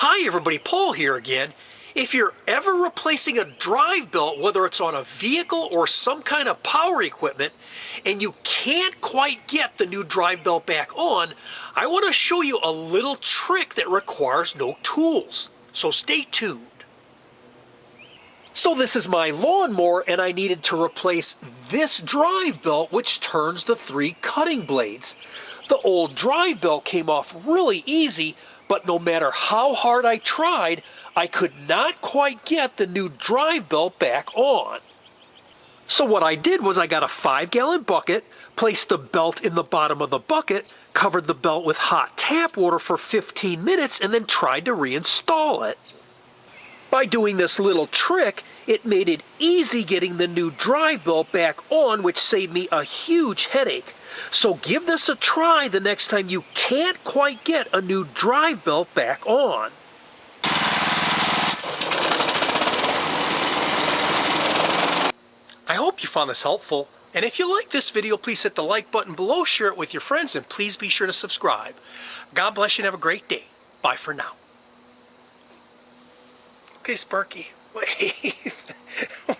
Hi everybody, Paul here again. If you're ever replacing a drive belt, whether it's on a vehicle or some kind of power equipment, and you can't quite get the new drive belt back on, I want to show you a little trick that requires no tools. So stay tuned. So this is my lawnmower, and I needed to replace this drive belt, which turns the 3 cutting blades. The old drive belt came off really easy, but no matter how hard I tried, I could not quite get the new drive belt back on. So what I did was I got a 5-gallon bucket, placed the belt in the bottom of the bucket, covered the belt with hot tap water for 15 minutes, and then tried to reinstall it. By doing this little trick, it made it easy getting the new drive belt back on, which saved me a huge headache. So give this a try the next time you can't quite get a new drive belt back on. I hope you found this helpful. And if you like this video, please hit the like button below, share it with your friends, and please be sure to subscribe. God bless you and have a great day. Bye for now. Okay, Sparky, wave.